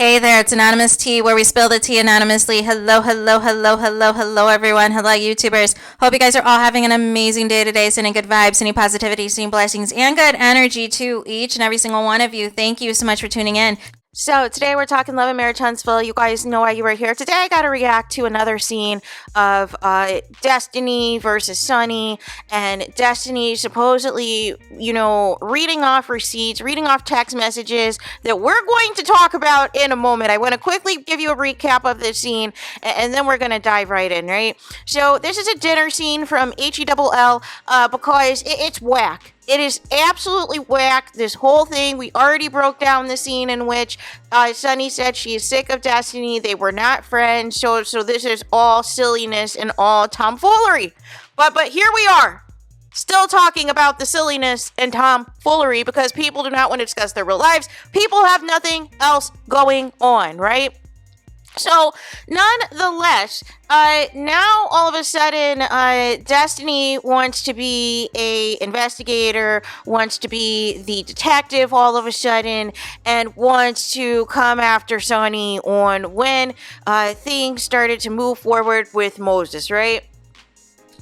Hey there, it's Anonymous Tea, where we spill the tea anonymously. Hello, hello, hello, hello, hello, everyone. Hello, YouTubers. Hope you guys are all having an amazing day today, sending good vibes, sending positivity, sending blessings, and good energy to each and every single one of you. Thank you so much for tuning in. So today we're talking love and marriage, Huntsville. You guys know why you were here. Today I got to react to another scene of Destiny versus Sunni, and Destiny supposedly, reading off receipts, reading off text messages that we're going to talk about in a moment. I want to quickly give you a recap of this scene, and then we're going to dive right in, right? So this is a dinner scene from HELL because it's whack. It is absolutely whack, this whole thing. We already broke down the scene in which Sunni said she is sick of Destiny. They were not friends. So this is all silliness and all tomfoolery. But here we are, still talking about the silliness and tomfoolery because people do not want to discuss their real lives. People have nothing else going on, right? So, nonetheless, now all of a sudden, Destiny wants to be a investigator, wants to be the detective all of a sudden, and wants to come after Sunni on when things started to move forward with Moses, right?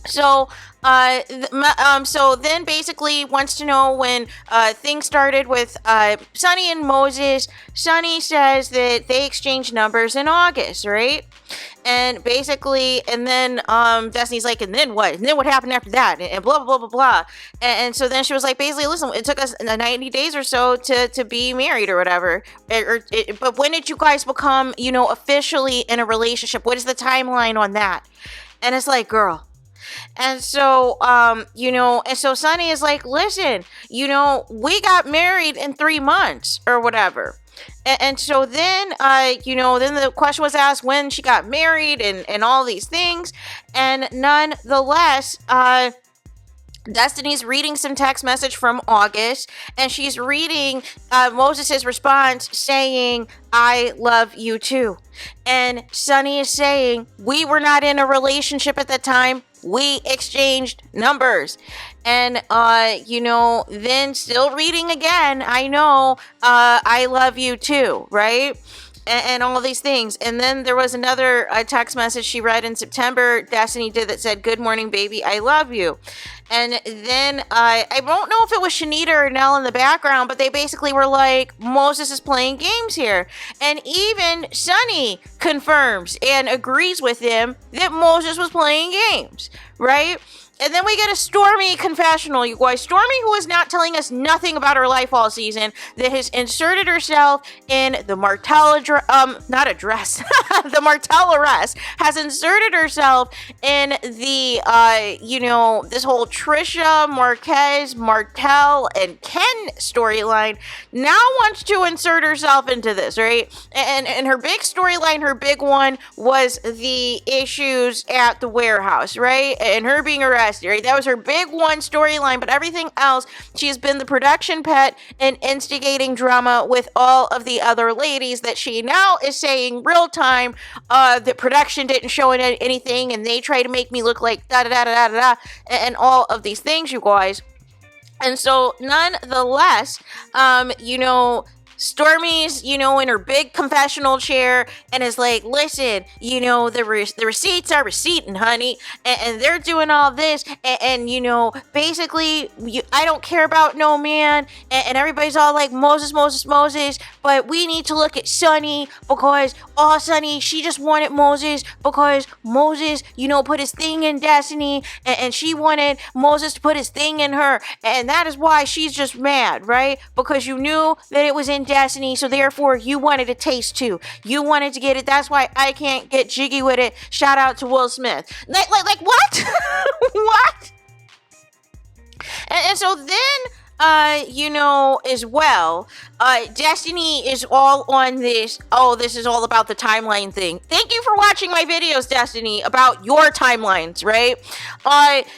So, so then basically wants to know when things started with Sunni and Moses. Sunni says that they exchanged numbers in August, right? And basically, and then Destiny's like, and then what? And then what happened after that? And blah, blah, blah, blah, blah. And so then she was like, basically, listen, it took us 90 days or so to be married or whatever. But when did you guys become, officially in a relationship? What is the timeline on that? And it's like, girl. And so, and so Sunni is like, listen, we got married in 3 months or whatever. And so then, then the question was asked when she got married and all these things. And nonetheless, Destiny's reading some text message from August, and she's reading Moses' response saying, I love you too. And Sunni is saying, we were not in a relationship at that time. We exchanged numbers. And, then still reading again, I know, I love you too, right? And all these things. And then there was another text message she read in September, Destiny did, that said, good morning, baby, I love you. And then I don't know if it was Shanita or Nell in the background, but they basically were like, Moses is playing games here. And even Sunni confirms and agrees with them that Moses was playing games, right? And then we get a Stormy confessional, you guys. Stormy, who is not telling us nothing about her life all season, that has inserted herself in the Martell the Martell arrest, has inserted herself in the, this whole Trisha, Marquez, Martell, and Ken storyline. Now wants to insert herself into this, right? And her big storyline, her big one, was the issues at the warehouse, right? And her being arrested. Right? That was her big one storyline, but everything else, she has been the production pet and instigating drama with all of the other ladies that she now is saying real time that production didn't show anything and they try to make me look like da-da-da-da-da-da and all of these things, you guys. And so, nonetheless, Stormy's, in her big confessional chair and is like, listen, the receipts are receipting, honey. And they're doing all this. And basically, I don't care about no man. And everybody's all like, Moses. But we need to look at Sunni because, Sunni, she just wanted Moses because Moses, put his thing in Destiny. And she wanted Moses to put his thing in her. And that is why she's just mad, right? Because you knew that it was in Destiny, so therefore you wanted a taste too. You wanted to get it. That's why I can't get jiggy with it. Shout out to Will Smith. Like what? What? And so then, as well, Destiny is all on this. Oh, this is all about the timeline thing. Thank you for watching my videos, Destiny, about your timelines, right?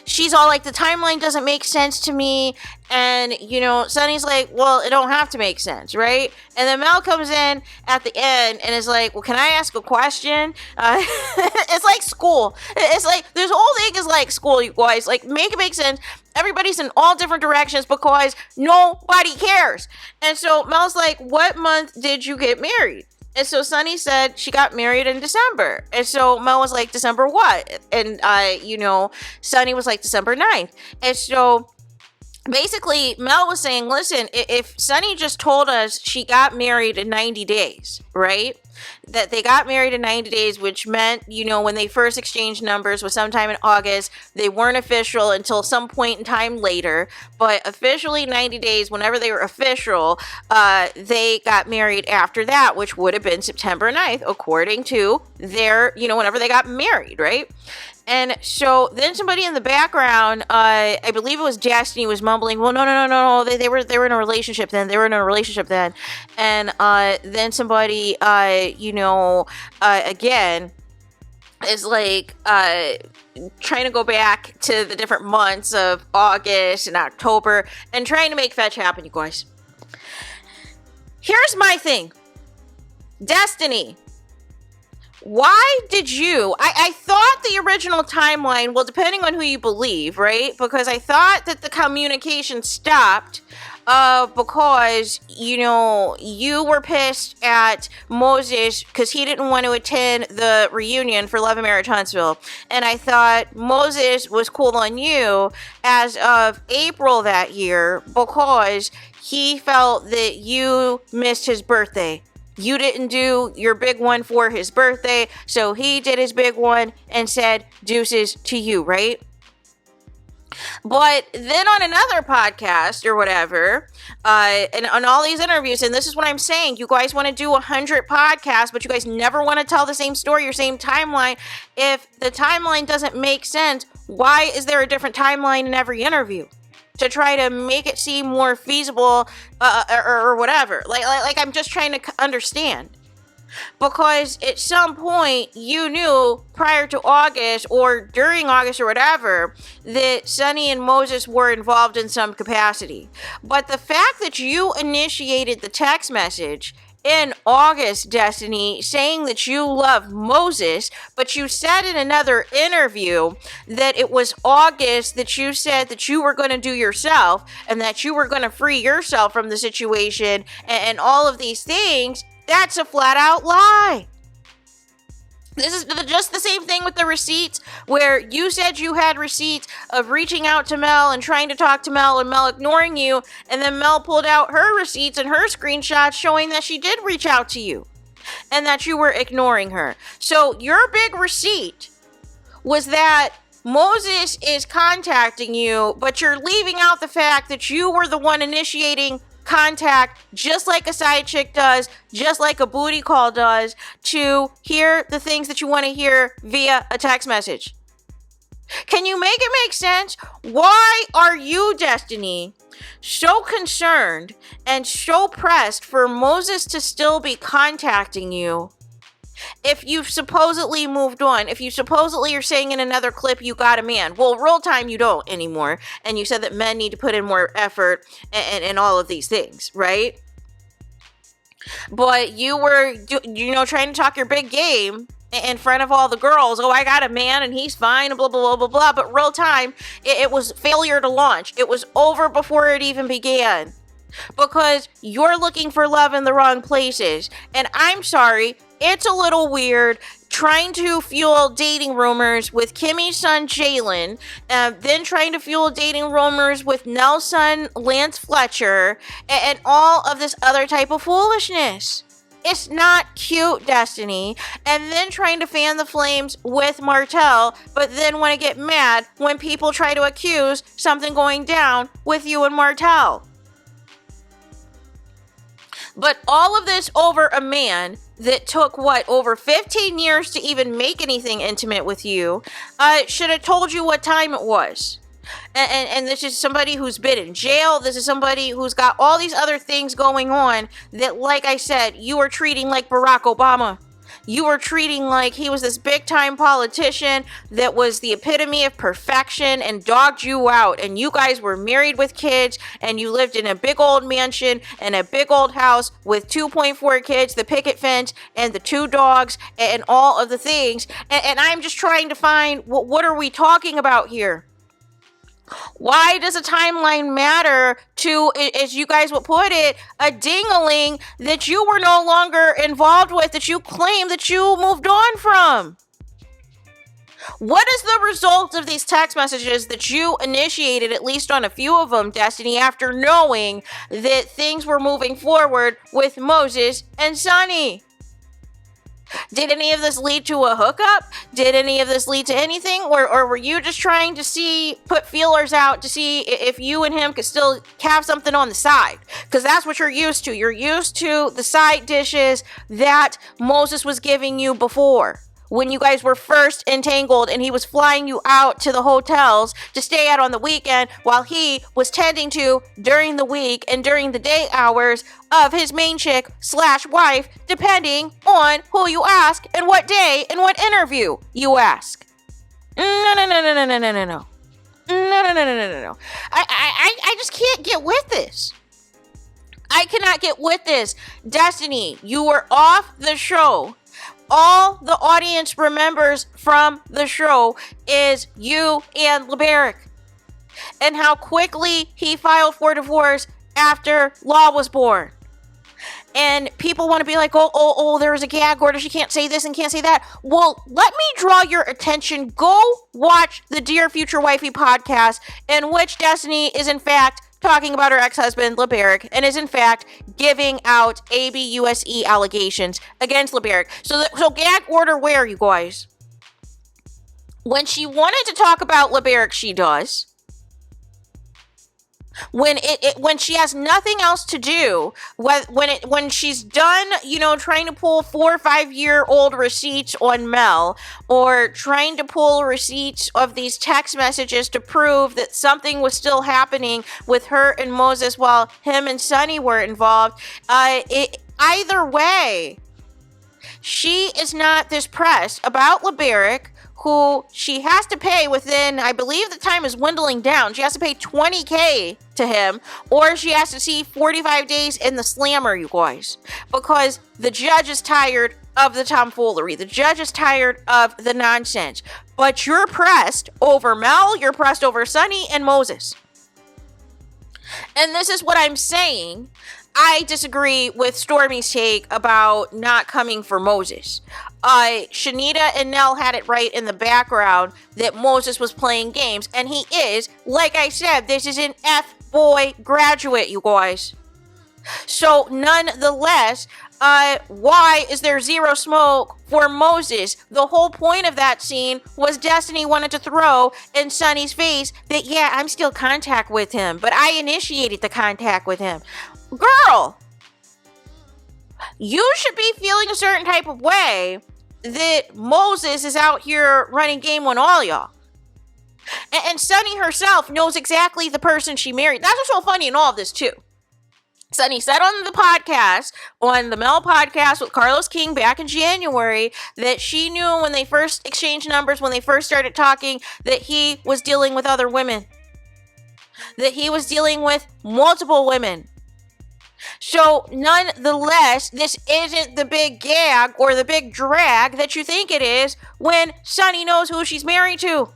She's all like, the timeline doesn't make sense to me. And, Sunni's like, well, it don't have to make sense, right? And then Mel comes in at the end and is like, well, can I ask a question? It's like school. It's like, this whole thing is like school, you guys. Like, make it make sense. Everybody's in all different directions because nobody cares. And so Mel's like, what month did you get married? And so Sunni said she got married in December. And so Mel was like, December what? And Sunni was like, December 9th. And so basically Mel was saying, listen, if Sunni just told us she got married in 90 days, right? That they got married in 90 days, which meant, when they first exchanged numbers was sometime in August. They weren't official until some point in time later, but officially 90 days, whenever they were official, they got married after that, which would have been September 9th, according to their, whenever they got married, right? And so then somebody in the background, I believe it was Destiny, was mumbling, well, no. They were in a relationship then. And then somebody, again, is like trying to go back to the different months of August and October and trying to make fetch happen, you guys. Here's my thing. Destiny. Why did you, I thought the original timeline, well, depending on who you believe, right? Because I thought that the communication stopped because, you were pissed at Moses because he didn't want to attend the reunion for Love and Marriage Huntsville. And I thought Moses was cool on you as of April that year because he felt that you missed his birthday. You didn't do your big one for his birthday, so he did his big one and said deuces to you, right? But then on another podcast or whatever, and on all these interviews, and this is what I'm saying, you guys want to do 100 podcasts, but you guys never want to tell the same story or same timeline. If the timeline doesn't make sense, why is there a different timeline in every interview? To try to make it seem more feasible or whatever. Like I'm just trying to understand. Because at some point you knew prior to August or during August or whatever that Sunni and Moses were involved in some capacity. But the fact that you initiated the text message in August, Destiny, saying that you love Moses, but you said in another interview that it was August that you said that you were going to do yourself and that you were going to free yourself from the situation and all of these things, that's a flat out lie. This is just the same thing with the receipts, where you said you had receipts of reaching out to Mel and trying to talk to Mel and Mel ignoring you, and then Mel pulled out her receipts and her screenshots showing that she did reach out to you and that you were ignoring her. So your big receipt was that Moses is contacting you, but you're leaving out the fact that you were the one initiating contact, just like a side chick does, just like a booty call does, to hear the things that you want to hear via a text message. Can you make it make sense? Why are you, Destiny, so concerned and so pressed for Moses to still be contacting you if you've supposedly moved on? If you supposedly are saying in another clip you got a man. Well, real time you don't anymore. And you said that men need to put in more effort and all of these things, right? But you were, trying to talk your big game in front of all the girls. Oh, I got a man and he's fine, blah, blah, blah, blah, blah. But real time, it was failure to launch. It was over before it even began. Because you're looking for love in the wrong places. And I'm sorry, it's a little weird trying to fuel dating rumors with Kimmy's son Jalen, then trying to fuel dating rumors with Nelson Lance Fletcher, and all of this other type of foolishness. It's not cute, Destiny. And then trying to fan the flames with Martell, but then want to get mad when people try to accuse something going down with you and Martell. But all of this over a man that took, over 15 years to even make anything intimate with you, should have told you what time it was. And this is somebody who's been in jail. This is somebody who's got all these other things going on that, like I said, you are treating like Barack Obama. You were treating like he was this big time politician that was the epitome of perfection and dogged you out. And you guys were married with kids and you lived in a big old mansion and a big old house with 2.4 kids, the picket fence and the 2 dogs and all of the things. And I'm just trying to find, what are we talking about here? Why does a timeline matter to, as you guys would put it, a ding-a-ling that you were no longer involved with, that you claim that you moved on from? What is the result of these text messages that you initiated, at least on a few of them, Destiny, after knowing that things were moving forward with Moses and Sunni? Did any of this lead to a hookup? Did any of this lead to anything? Or were you just trying to put feelers out to see if you and him could still have something on the side? Because that's what you're used to. You're used to the side dishes that Moses was giving you before, when you guys were first entangled and he was flying you out to the hotels to stay out on the weekend while he was tending to during the week and during the day hours of his main chick / wife, depending on who you ask and what day and what interview you ask. No. No. I just can't get with this. I cannot get with this. Destiny, you were off the show. All the audience remembers from the show is you and LeBaric, and how quickly he filed for divorce after Law was born. And people want to be like, oh, there's a gag order. She can't say this and can't say that. Well, let me draw your attention. Go watch the Dear Future Wifey podcast, in which Destiny is in fact talking about her ex-husband, LeBaric, and is in fact giving out ABUSE allegations against LeBaric. So gag order where, you guys? When she wanted to talk about LeBaric, she does. When she has nothing else to do, when she's done, trying to pull 4 or 5 year old receipts on Mel, or trying to pull receipts of these text messages to prove that something was still happening with her and Moses while him and Sunni were involved, either way, she is not this pressed about LeBaric, who she has to pay within, I believe the time is dwindling down. She has to pay $20,000 to him, or she has to see 45 days in the slammer, you guys. Because the judge is tired of the tomfoolery. The judge is tired of the nonsense. But you're pressed over Mel, you're pressed over Sunni and Moses. And this is what I'm saying. I disagree with Stormy's take about not coming for Moses. Shanita and Nell had it right in the background that Moses was playing games, and he is. Like I said, this is an F-boy graduate, you guys. So nonetheless, why is there zero smoke for Moses? The whole point of that scene was Destiny wanted to throw in Sunny's face that, yeah, I'm still contact with him, but I initiated the contact with him. Girl, you should be feeling a certain type of way that Moses is out here running game on all y'all. And Sunny herself knows exactly the person she married. That's what's so funny in all of this, too. Sunny said on the podcast, on the Mel podcast with Carlos King back in January, that she knew when they first exchanged numbers, when they first started talking, that he was dealing with other women. That he was dealing with multiple women. So, nonetheless, this isn't the big gag or the big drag that you think it is when Sunny knows who she's married to.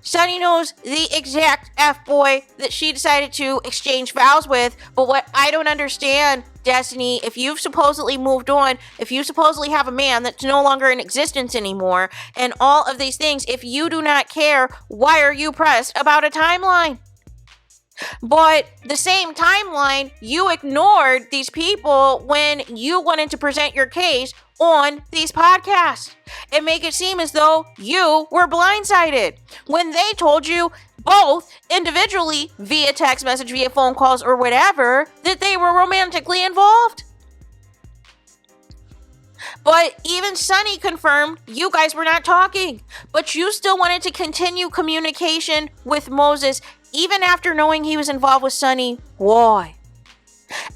Sunny knows the exact F-boy that she decided to exchange vows with. But what I don't understand, Destiny, if you've supposedly moved on, if you supposedly have a man that's no longer in existence anymore, and all of these things, if you do not care, why are you pressed about a timeline? But the same timeline, you ignored these people when you wanted to present your case on these podcasts and make it seem as though you were blindsided when they told you both individually via text message, via phone calls or whatever, that they were romantically involved. But even Sunny confirmed you guys were not talking, but you still wanted to continue communication with Moses even after knowing he was involved with Sunny. Why?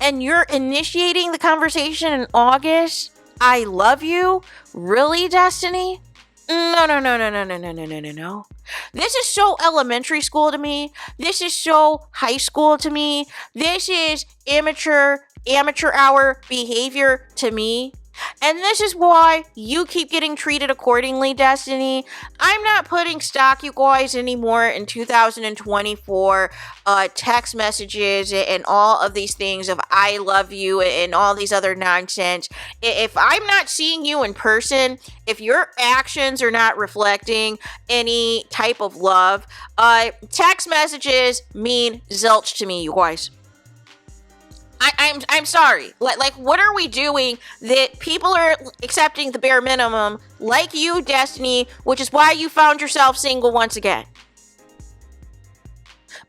And you're initiating the conversation in August? I love you? Really, Destiny? No. This is so elementary school to me. This is so high school to me. This is amateur hour behavior to me. And this is why you keep getting treated accordingly, Destiny. I'm not putting stock, you guys, anymore in 2024 text messages and all of these things of I love you and all these other nonsense. If I'm not seeing you in person, if your actions are not reflecting any type of love, text messages mean zilch to me, you guys. I'm sorry. Like, what are we doing that people are accepting the bare minimum, like you, Destiny, which is why you found yourself single once again?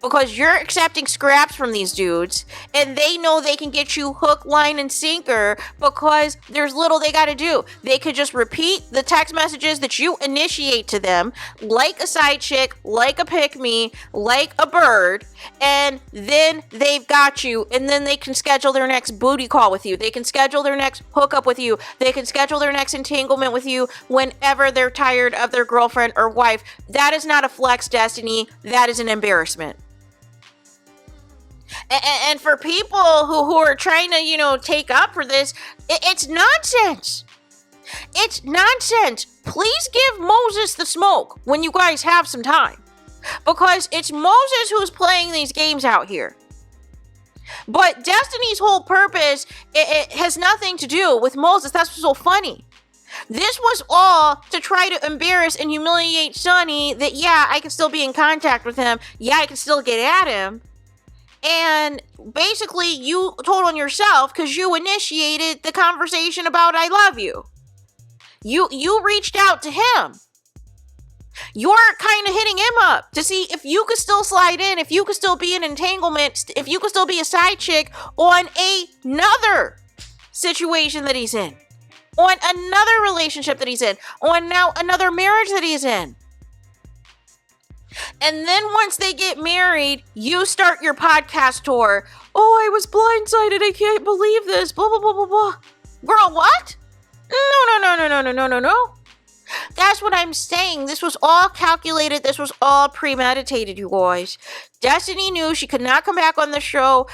Because you're accepting scraps from these dudes, and they know they can get you hook, line, and sinker because there's little they got to do. They could just repeat the text messages that you initiate to them, like a side chick, like a pick-me, like a bird, and then they've got you, and then they can schedule their next booty call with you. They can schedule their next hookup with you. They can schedule their next entanglement with you whenever they're tired of their girlfriend or wife. That is not a flex, Destiny. That is an embarrassment. And for people who are trying to, take up for this, it's nonsense. It's nonsense. Please give Moses the smoke when you guys have some time. Because it's Moses who's playing these games out here. But Destiny's whole purpose, it has nothing to do with Moses. That's what's so funny. This was all to try to embarrass and humiliate Sunni that, yeah, I can still be in contact with him. Yeah, I can still get at him. And basically, you told on yourself because you initiated the conversation about I love you. You reached out to him. You're kind of hitting him up to see if you could still slide in, if you could still be an entanglement, if you could still be a side chick on another situation that he's in, on another relationship that he's in, on now another marriage that he's in. And then once they get married, you start your podcast tour. Oh, I was blindsided. I can't believe this. Blah, blah, blah, blah, blah. Girl, what? No. That's what I'm saying. This was all calculated. This was all premeditated, you guys. Destiny knew she could not come back on the show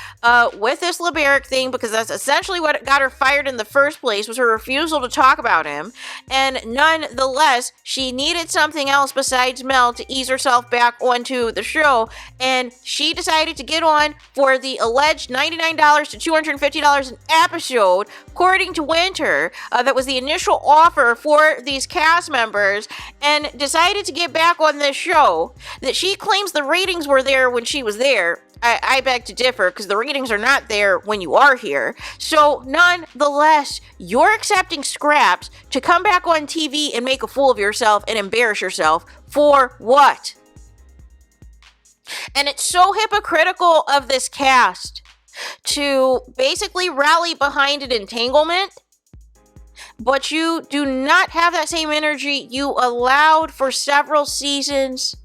with this Laberic thing because that's essentially what got her fired in the first place, was her refusal to talk about him. And nonetheless, she needed something else besides Mel to ease herself back onto the show. And she decided to get on for the alleged $99 to $250 an episode, according to Winter. That was the initial offer for these cast members, and decided to get back on this show that she claims the ratings were there when she was there. I beg to differ because the ratings are not there when you are here. So nonetheless, you're accepting scraps to come back on TV and make a fool of yourself and embarrass yourself for what? And it's so hypocritical of this cast to basically rally behind an entanglement, but you do not have that same energy you allowed for several seasons.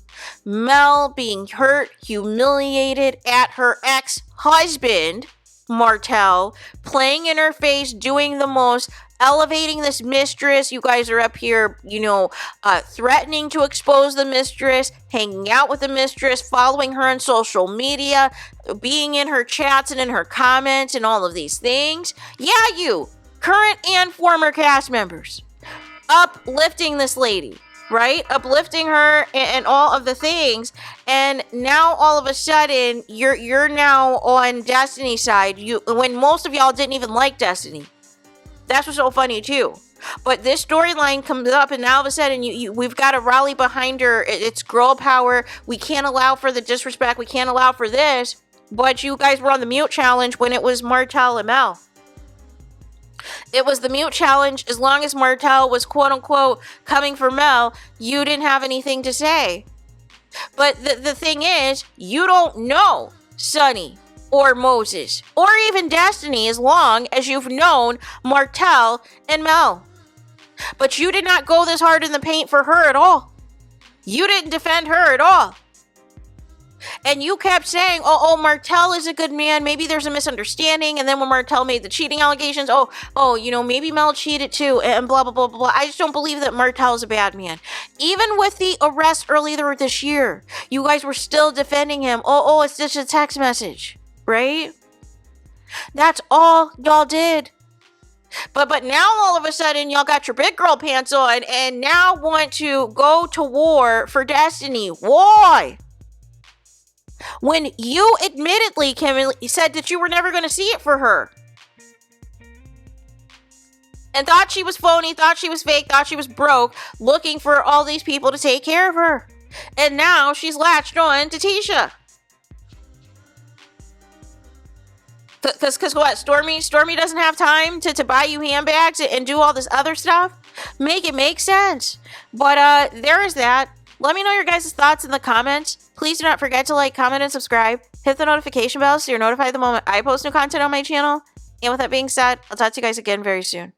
Mel being hurt, humiliated at her ex-husband, Martell, playing in her face, doing the most, elevating this mistress. You guys are up here, threatening to expose the mistress, hanging out with the mistress, following her on social media, being in her chats and in her comments and all of these things. Yeah, you, current and former cast members, uplifting this lady. Right? Uplifting her and all of the things. And now all of a sudden, you're now on Destiny's side. When most of y'all didn't even like Destiny. That's what's so funny too. But this storyline comes up, and now all of a sudden we've got to rally behind her. It's girl power. We can't allow for the disrespect. We can't allow for this. But you guys were on the mute challenge when it was Martell and Mel. It was the mute challenge. As long as Martell was quote unquote coming for Mel, you didn't have anything to say. But the thing is, you don't know Sunni or Moses or even Destiny as long as you've known Martell and Mel. But you did not go this hard in the paint for her at all. You didn't defend her at all. And you kept saying, oh, Martell is a good man. Maybe there's a misunderstanding. And then when Martell made the cheating allegations, maybe Mel cheated too, and blah, blah, blah, blah. I just don't believe that Martell is a bad man. Even with the arrest earlier this year, you guys were still defending him. Oh, it's just a text message, right? That's all y'all did. But now all of a sudden y'all got your big girl pants on and now want to go to war for Destiny. Why? When you admittedly, Kim, said that you were never going to see it for her. And thought she was phony, thought she was fake, thought she was broke, looking for all these people to take care of her. And now she's latched on to Tisha. Because what? Stormy doesn't have time to buy you handbags and do all this other stuff? Make it make sense. But there is that. Let me know your guys' thoughts in the comments. Please do not forget to like, comment, and subscribe. Hit the notification bell so you're notified the moment I post new content on my channel. And with that being said, I'll talk to you guys again very soon.